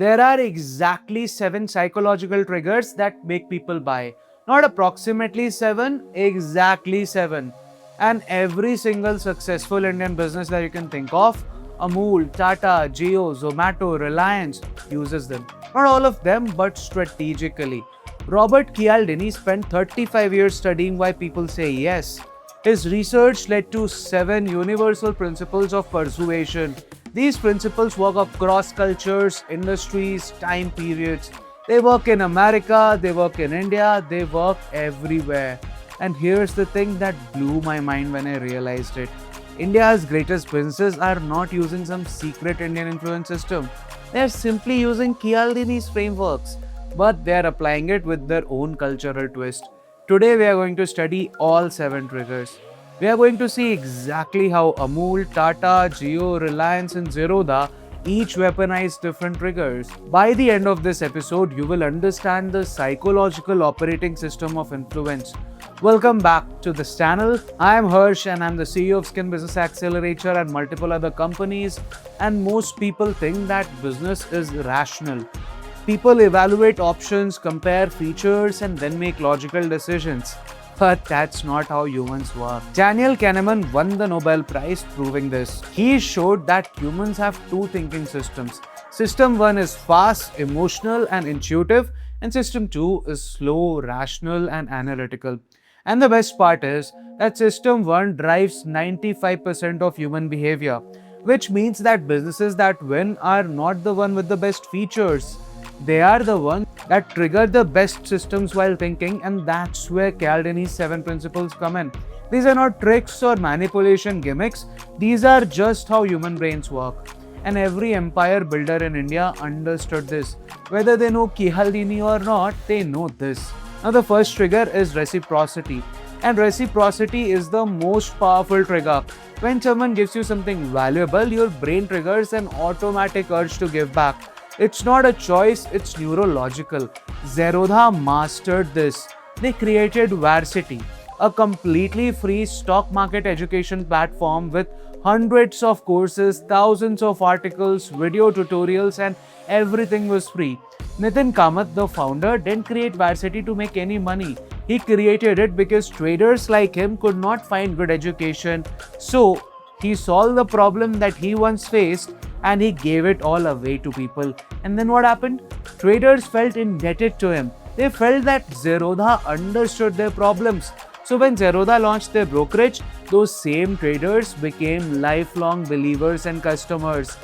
There are exactly 7 psychological triggers that make people buy. Not approximately 7, exactly 7. And every single successful Indian business that you can think of, Amul, Tata, Jio, Zomato, Reliance, uses them. Not all of them, but strategically. Robert Cialdini spent 35 years studying why people say yes. His research led to 7 universal principles of persuasion. These principles work across cultures, industries, time periods. They work in America, they work in India, they work everywhere. And here's the thing that blew my mind when I realized it. India's greatest businesses are not using some secret Indian influence system. They are simply using Cialdini's frameworks, but they are applying it with their own cultural twist. Today we are going to study all 7 triggers. We are going to see exactly how Amul, Tata, Jio, Reliance and Zerodha each weaponize different triggers. By the end of this episode, you will understand the psychological operating system of influence. Welcome back to this channel. I am Harsh and I am the CEO of Skin Business Accelerator and multiple other companies. And most people think that business is rational. People evaluate options, compare features, and then make logical decisions. But that's not how humans work. Daniel Kahneman won the Nobel Prize proving this. He showed that humans have 2 thinking systems. System 1 is fast, emotional, and intuitive, and System 2 is slow, rational, and analytical. And the best part is that System 1 drives 95% of human behavior, which means that businesses that win are not the one with the best features. They are the ones that trigger the best systems while thinking, and that's where Cialdini's 7 principles come in. These are not tricks or manipulation gimmicks, these are just how human brains work. And every empire builder in India understood this. Whether they know Cialdini or not, they know this. Now the first trigger is reciprocity. And reciprocity is the most powerful trigger. When someone gives you something valuable, your brain triggers an automatic urge to give back. It's not a choice, it's neurological. Zerodha mastered this. They created Varsity, a completely free stock market education platform with hundreds of courses, thousands of articles, video tutorials, and everything was free. Nitin Kamath, the founder, didn't create Varsity to make any money. He created it because traders like him could not find good education. So, he solved the problem that he once faced and he gave it all away to people. And then what happened? Traders felt indebted to him. They felt that Zerodha understood their problems. So when Zerodha launched their brokerage, those same traders became lifelong believers and customers.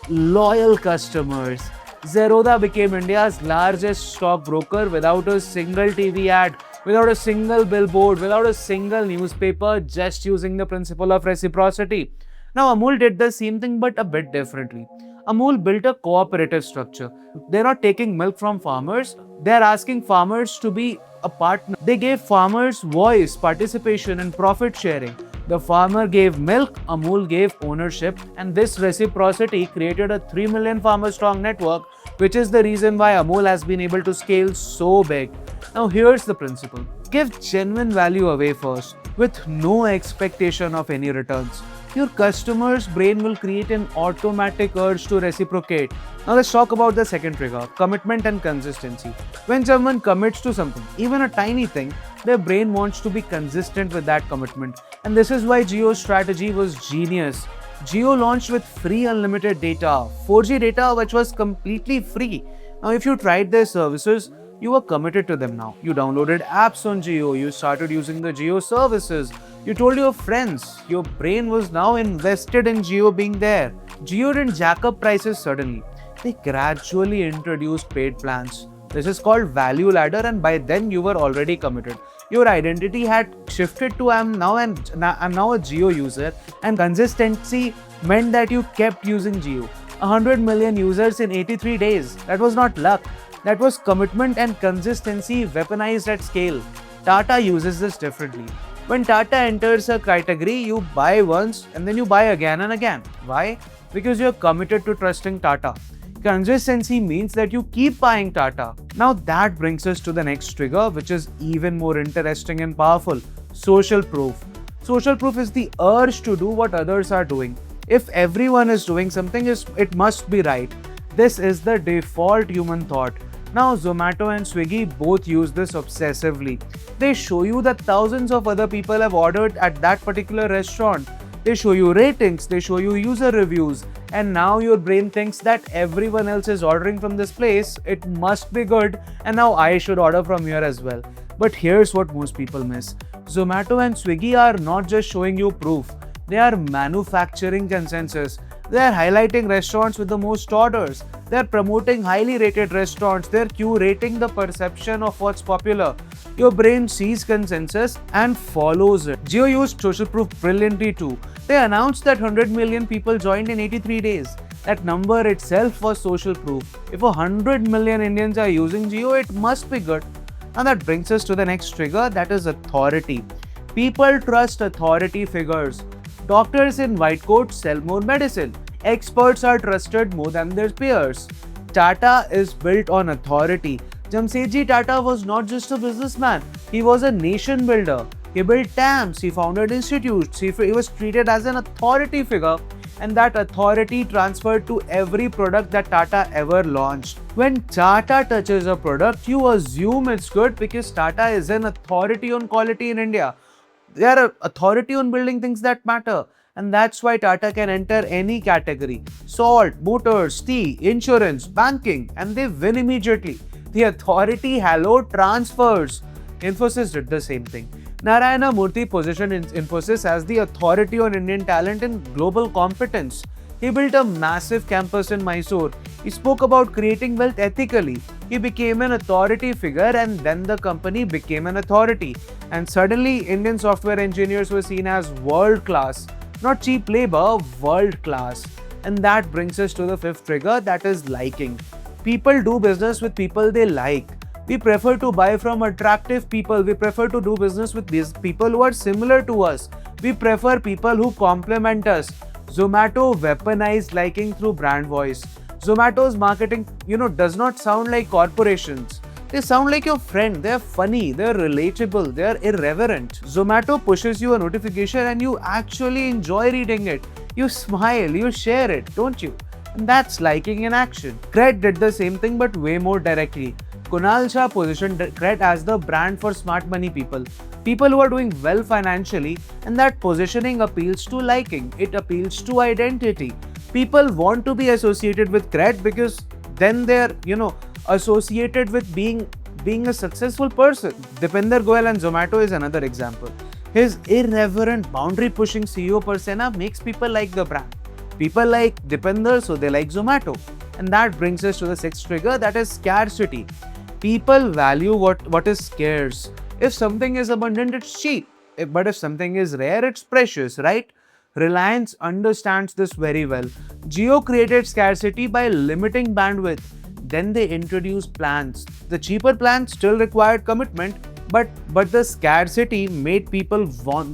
Loyal customers. Zerodha became India's largest stockbroker without a single TV ad, without a single billboard, without a single newspaper, just using the principle of reciprocity. Now Amul did the same thing but a bit differently. Amul built a cooperative structure. They're not taking milk from farmers, they're asking farmers to be a partner. They gave farmers voice, participation, and profit sharing. The farmer gave milk, Amul gave ownership, and this reciprocity created a 3 million farmer strong network, which is the reason why Amul has been able to scale so big. Now here's the principle. Give genuine value away first, with no expectation of any returns. Your customer's brain will create an automatic urge to reciprocate. Now let's talk about the second trigger, commitment and consistency. When someone commits to something, even a tiny thing, their brain wants to be consistent with that commitment. And this is why Jio's strategy was genius. Jio launched with free unlimited data, 4G data which was completely free. Now if you tried their services, you were committed to them now. You downloaded apps on Jio, you started using the Jio services, you told your friends, your brain was now invested in Jio being there. Jio didn't jack up prices suddenly. They gradually introduced paid plans. This is called value ladder, and by then you were already committed. Your identity had shifted to I'm now a Jio user, and consistency meant that you kept using Jio. 100 million users in 83 days. That was not luck. That was commitment and consistency weaponized at scale. Tata uses this differently. When Tata enters a category, you buy once and then you buy again and again. Why? Because you're committed to trusting Tata. Consistency means that you keep buying Tata. Now that brings us to the next trigger, which is even more interesting and powerful. Social proof. Social proof is the urge to do what others are doing. If everyone is doing something, it must be right. This is the default human thought. Now, Zomato and Swiggy both use this obsessively. They show you that thousands of other people have ordered at that particular restaurant. They show you ratings, they show you user reviews, and now your brain thinks that everyone else is ordering from this place, it must be good, and now I should order from here as well. But here's what most people miss. Zomato and Swiggy are not just showing you proof, they are manufacturing consensus. They are highlighting restaurants with the most orders. They are promoting highly rated restaurants. They are curating the perception of what's popular. Your brain sees consensus and follows it. Jio used social proof brilliantly too. They announced that 100 million people joined in 83 days. That number itself was social proof. If 100 million Indians are using Jio, it must be good. And that brings us to the next trigger, that is authority. People trust authority figures. Doctors in white coats sell more medicine. Experts are trusted more than their peers. Tata is built on authority. Jamsetji Tata was not just a businessman, he was a nation builder. He built TAMS, he founded institutes, he was treated as an authority figure, and that authority transferred to every product that Tata ever launched. When Tata touches a product, you assume it's good because Tata is an authority on quality in India. They are an authority on building things that matter. And that's why Tata can enter any category. Salt, motors, tea, insurance, banking, and they win immediately. The authority halo transfers. Infosys did the same thing. Narayana Murthy positioned Infosys as the authority on Indian talent and global competence. He built a massive campus in Mysore. He spoke about creating wealth ethically. He became an authority figure, and then the company became an authority. And suddenly, Indian software engineers were seen as world class. Not cheap labor, world class. And that brings us to the fifth trigger, that is liking. People do business with people they like. We prefer to buy from attractive people. We prefer to do business with these people who are similar to us. We prefer people who complement us. Zomato weaponized liking through brand voice. Zomato's marketing, does not sound like corporations. They sound like your friend. They're funny, they're relatable, they're irreverent. Zomato pushes you a notification and you actually enjoy reading it. You smile, you share it, don't you? And that's liking in action. Cred did the same thing but way more directly. Kunal Shah positioned Cred as the brand for smart money people. People who are doing well financially, and that positioning appeals to liking. It appeals to identity. People want to be associated with Cred because then they're, associated with being a successful person. Dipinder Goyal and Zomato is another example. His irreverent, boundary-pushing CEO persona makes people like the brand. People like Dipinder, so they like Zomato. And that brings us to the sixth trigger, that is scarcity. People value what is scarce. If something is abundant, it's cheap. But if something is rare, it's precious, right? Reliance understands this very well. Jio created scarcity by limiting bandwidth. Then they introduced plans. The cheaper plans still required commitment, but the scarcity made people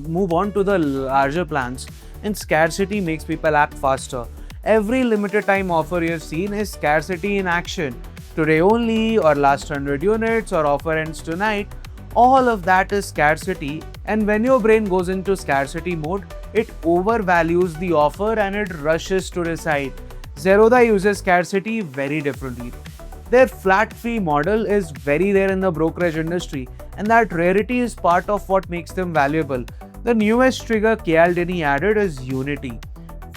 move on to the larger plans. And scarcity makes people act faster. Every limited time offer you've seen is scarcity in action. Today only, or last 100 units, or offer ends tonight. All of that is scarcity, and when your brain goes into scarcity mode, it overvalues the offer and it rushes to decide. Zerodha uses scarcity very differently. Their flat fee model is very rare in the brokerage industry, and that rarity is part of what makes them valuable. The newest trigger Kyaldini added is unity.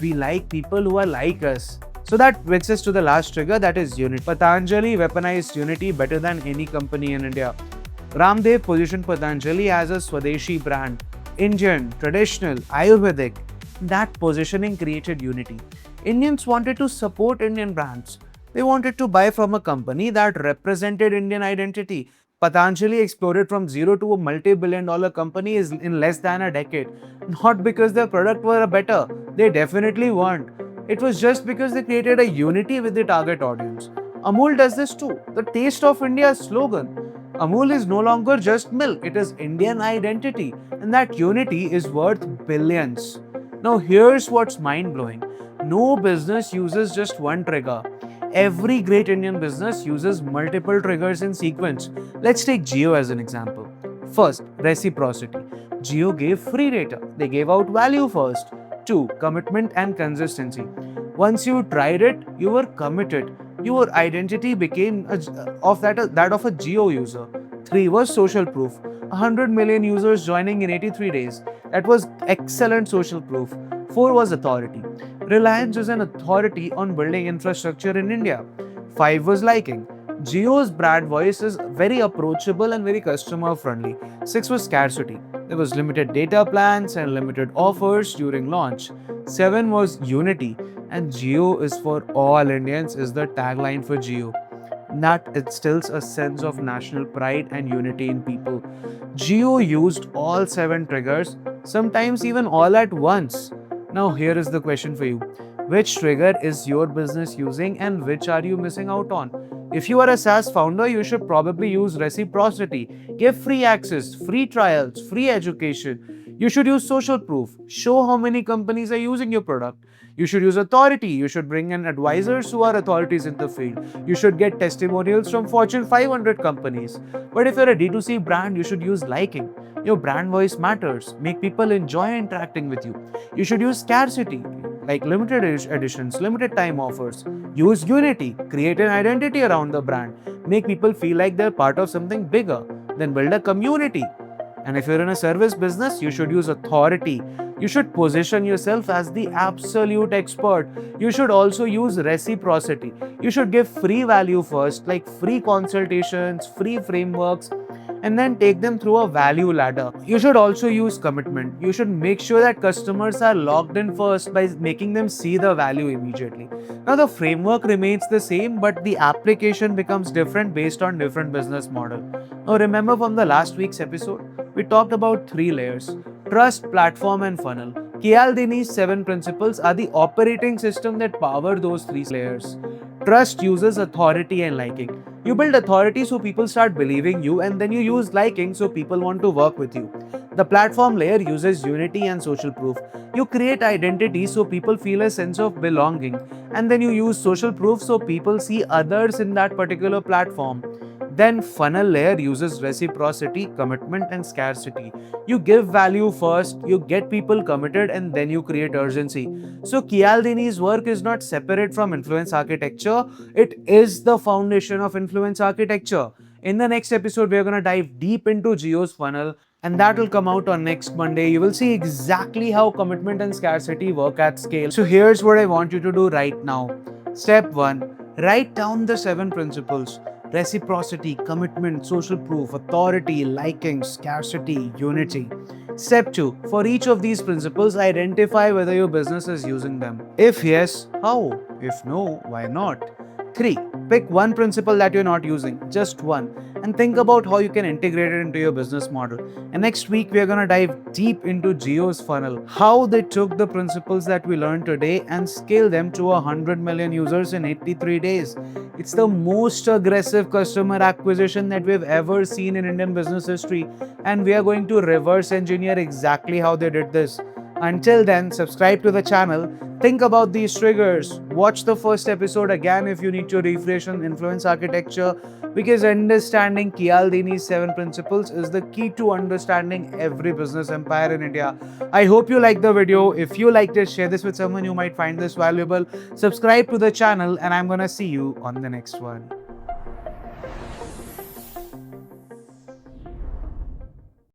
We like people who are like us. So that brings us to the last trigger, that is unity. Patanjali weaponized unity better than any company in India. Ramdev positioned Patanjali as a Swadeshi brand. Indian, traditional, Ayurvedic. That positioning created unity. Indians wanted to support Indian brands. They wanted to buy from a company that represented Indian identity. Patanjali exploded from zero to a multi-billion-dollar company in less than a decade. Not because their product were better. They definitely weren't. It was just because they created a unity with the target audience. Amul does this too. The Taste of India slogan. Amul is no longer just milk, it is Indian identity, and that unity is worth billions. Now here's what's mind-blowing. No business uses just one trigger. Every great Indian business uses multiple triggers in sequence. Let's take Jio as an example. First, reciprocity. Jio gave free data. They gave out value first. 2. Commitment and consistency. Once you tried it, you were committed. your identity became that of a Jio user. 3 was social proof. 100 million users joining in 83 days. That was excellent social proof. 4 was authority. Reliance is an authority on building infrastructure in India. 5 was liking. Jio's brand voice is very approachable and very customer friendly. 6 was scarcity. There was limited data plans and limited offers during launch. 7 was unity, and Jio is for all Indians is the tagline for Jio. That instills a sense of national pride and unity in people. Jio used all 7 triggers, sometimes even all at once. Now here is the question for you. Which trigger is your business using and which are you missing out on? If you are a SaaS founder, you should probably use reciprocity. Give free access, free trials, free education. You should use social proof. Show how many companies are using your product. You should use authority. You should bring in advisors who are authorities in the field. You should get testimonials from Fortune 500 companies. But if you're a D2C brand, you should use liking. Your brand voice matters. Make people enjoy interacting with you. You should use scarcity, like limited editions, limited time offers. Use unity. Create an identity around the brand. Make people feel like they're part of something bigger. Then build a community. And if you're in a service business, you should use authority. You should position yourself as the absolute expert. You should also use reciprocity. You should give free value first, like free consultations, free frameworks, and then take them through a value ladder. You should also use commitment. You should make sure that customers are logged in first by making them see the value immediately. Now, the framework remains the same, but the application becomes different based on different business model. Now, remember from the last week's episode, we talked about 3 layers: trust, platform, and funnel. Cialdini's 7 principles are the operating system that power those 3 layers. Trust uses authority and liking. You build authority so people start believing you, and then you use liking so people want to work with you. The platform layer uses unity and social proof. You create identity so people feel a sense of belonging, and then you use social proof so people see others in that particular platform. Then funnel layer uses reciprocity, commitment, and scarcity. You give value first, you get people committed, and then you create urgency. So Cialdini's work is not separate from influence architecture, it is the foundation of influence architecture. In the next episode, we are going to dive deep into Jio's funnel, and that will come out on next Monday. You will see exactly how commitment and scarcity work at scale. So here's what I want you to do right now. Step 1. Write down the 7 principles: reciprocity, commitment, social proof, authority, liking, scarcity, unity. Step 2. For each of these principles, identify whether your business is using them. If yes, how? If no, why not? 3. Pick one principle that you're not using, just one, and think about how you can integrate it into your business model. And next week, we are going to dive deep into Jio's funnel, how they took the principles that we learned today and scale them to 100 million users in 83 days. It's the most aggressive customer acquisition that we've ever seen in Indian business history, and we are going to reverse engineer exactly how they did this. Until then, subscribe to the channel, think about these triggers, watch the first episode again if you need to refresh on influence architecture, because understanding Cialdini's 7 principles is the key to understanding every business empire in India. I hope you liked the video. If you liked it, share this with someone who might find this valuable. Subscribe to the channel, and I'm gonna see you on the next one.